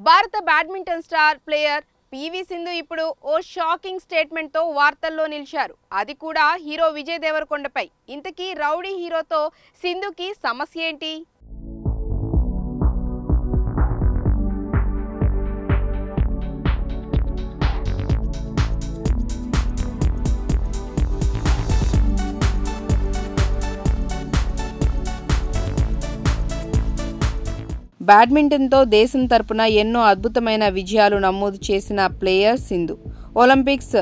భారత badminton star player PV Sindhu ఇప్పుడు ఓ shocking statement తో వార్తల్లో నిలిచారు. అది కూడా హీరో విజయ్ దేవరకొండపై. ఇంతకీ రౌడీ హీరోతో సింధుకి సమస్య ఏంటి? బ్యాడ్మింటన్తో దేశం తరపున ఎన్నో అద్భుతమైన విజయాలు నమోదు చేసిన ప్లేయర్ సింధు. ఒలింపిక్స్,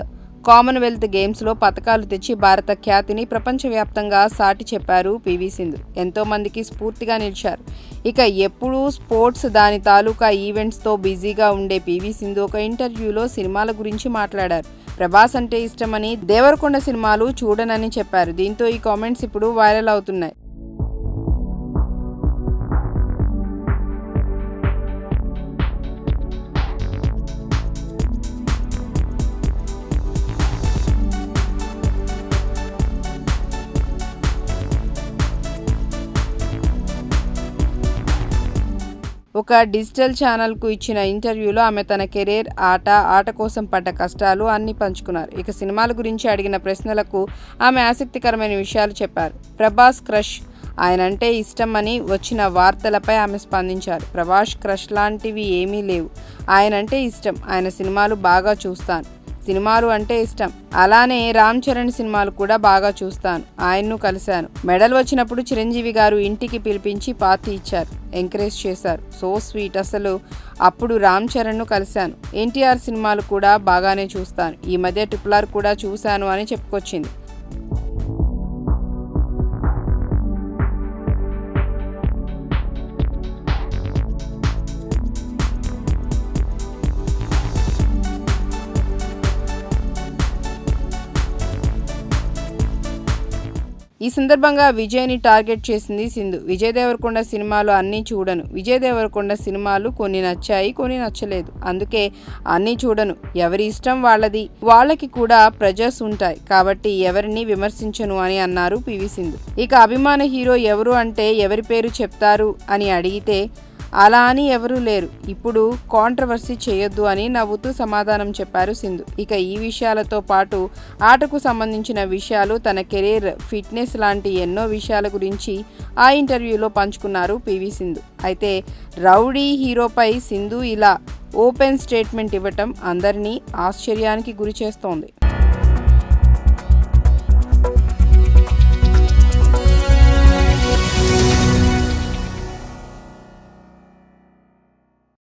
కామన్వెల్త్ గేమ్స్లో పతకాలు తెచ్చి భారత ఖ్యాతిని ప్రపంచవ్యాప్తంగా సాటి చెప్పారు పివి సింధు. ఎంతో మందికి స్ఫూర్తిగా నిలిచారు. ఇక ఎప్పుడూ స్పోర్ట్స్, దాని తాలూకా ఈవెంట్స్తో బిజీగా ఉండే పివి సింధు ఒక ఇంటర్వ్యూలో సినిమాల గురించి మాట్లాడారు. ప్రభాస్ అంటే ఇష్టమని, దేవరకొండ సినిమాలు చూడనని చెప్పారు. దీంతో ఈ కామెంట్స్ ఇప్పుడు వైరల్ అవుతున్నాయి. ఒక డిజిటల్ ఛానల్కు ఇచ్చిన ఇంటర్వ్యూలో ఆమె తన కెరీర్, ఆట కోసం పడ్డ కష్టాలు అన్నీ పంచుకున్నారు. ఇక సినిమాల గురించి అడిగిన ప్రశ్నలకు ఆమె ఆసక్తికరమైన విషయాలు చెప్పారు. ప్రభాస్ క్రష్, ఆయనంటే ఇష్టం అని వచ్చిన వార్తలపై ఆమె స్పందించారు. ప్రభాస్ క్రష్ లాంటివి ఏమీ లేవు. ఆయనంటే ఇష్టం. ఆయన సినిమాలు బాగా చూస్తాను. సినిమాలు అంటే ఇష్టం. అలానే రామ్ చరణ్ సినిమాలు కూడా బాగా చూస్తాను. ఆయన్ను కలిశాను. మెడల్ వచ్చినప్పుడు చిరంజీవి గారు ఇంటికి పిలిపించి పార్టీ ఇచ్చారు, ఎంకరేజ్ చేశారు. So sweet. అసలు అప్పుడు రామ్ చరణ్ను కలిశాను. ఎన్టీఆర్ సినిమాలు కూడా బాగానే చూస్తాను. ఈ మధ్య ట్రిపుల్ కూడా చూశాను అని చెప్పుకొచ్చింది. ఈ సందర్భంగా విజయ్ని టార్గెట్ చేసింది సింధు. విజయ్ దేవరకొండ సినిమాలు అన్నీ చూడను. విజయ్ దేవరకొండ సినిమాలు కొన్ని నచ్చాయి, కొన్ని నచ్చలేదు. అందుకే అన్నీ చూడను. ఎవరి ఇష్టం వాళ్ళది. వాళ్ళకి కూడా ప్రెజర్స్ ఉంటాయి కాబట్టి ఎవరిని విమర్శించను అని అన్నారు పివి సింధు. ఇక అభిమాన హీరో ఎవరు అంటే ఎవరి పేరు చెప్తారు అని అడిగితే అలా అని ఎవరూ లేరు. ఇప్పుడు కాంట్రవర్సీ చేయొద్దు అని నవ్వుతూ సమాధానం చెప్పారు సింధు. ఇక ఈ విషయాలతో పాటు ఆటకు సంబంధించిన విషయాలు, తన కెరీర్, ఫిట్నెస్ లాంటి ఎన్నో విషయాల గురించి ఆ ఇంటర్వ్యూలో పంచుకున్నారు పివి సింధు. అయితే రౌడీ హీరోపై సింధు ఇలా ఓపెన్ స్టేట్మెంట్ ఇవ్వటం అందరినీ ఆశ్చర్యానికి గురి చేస్తోంది.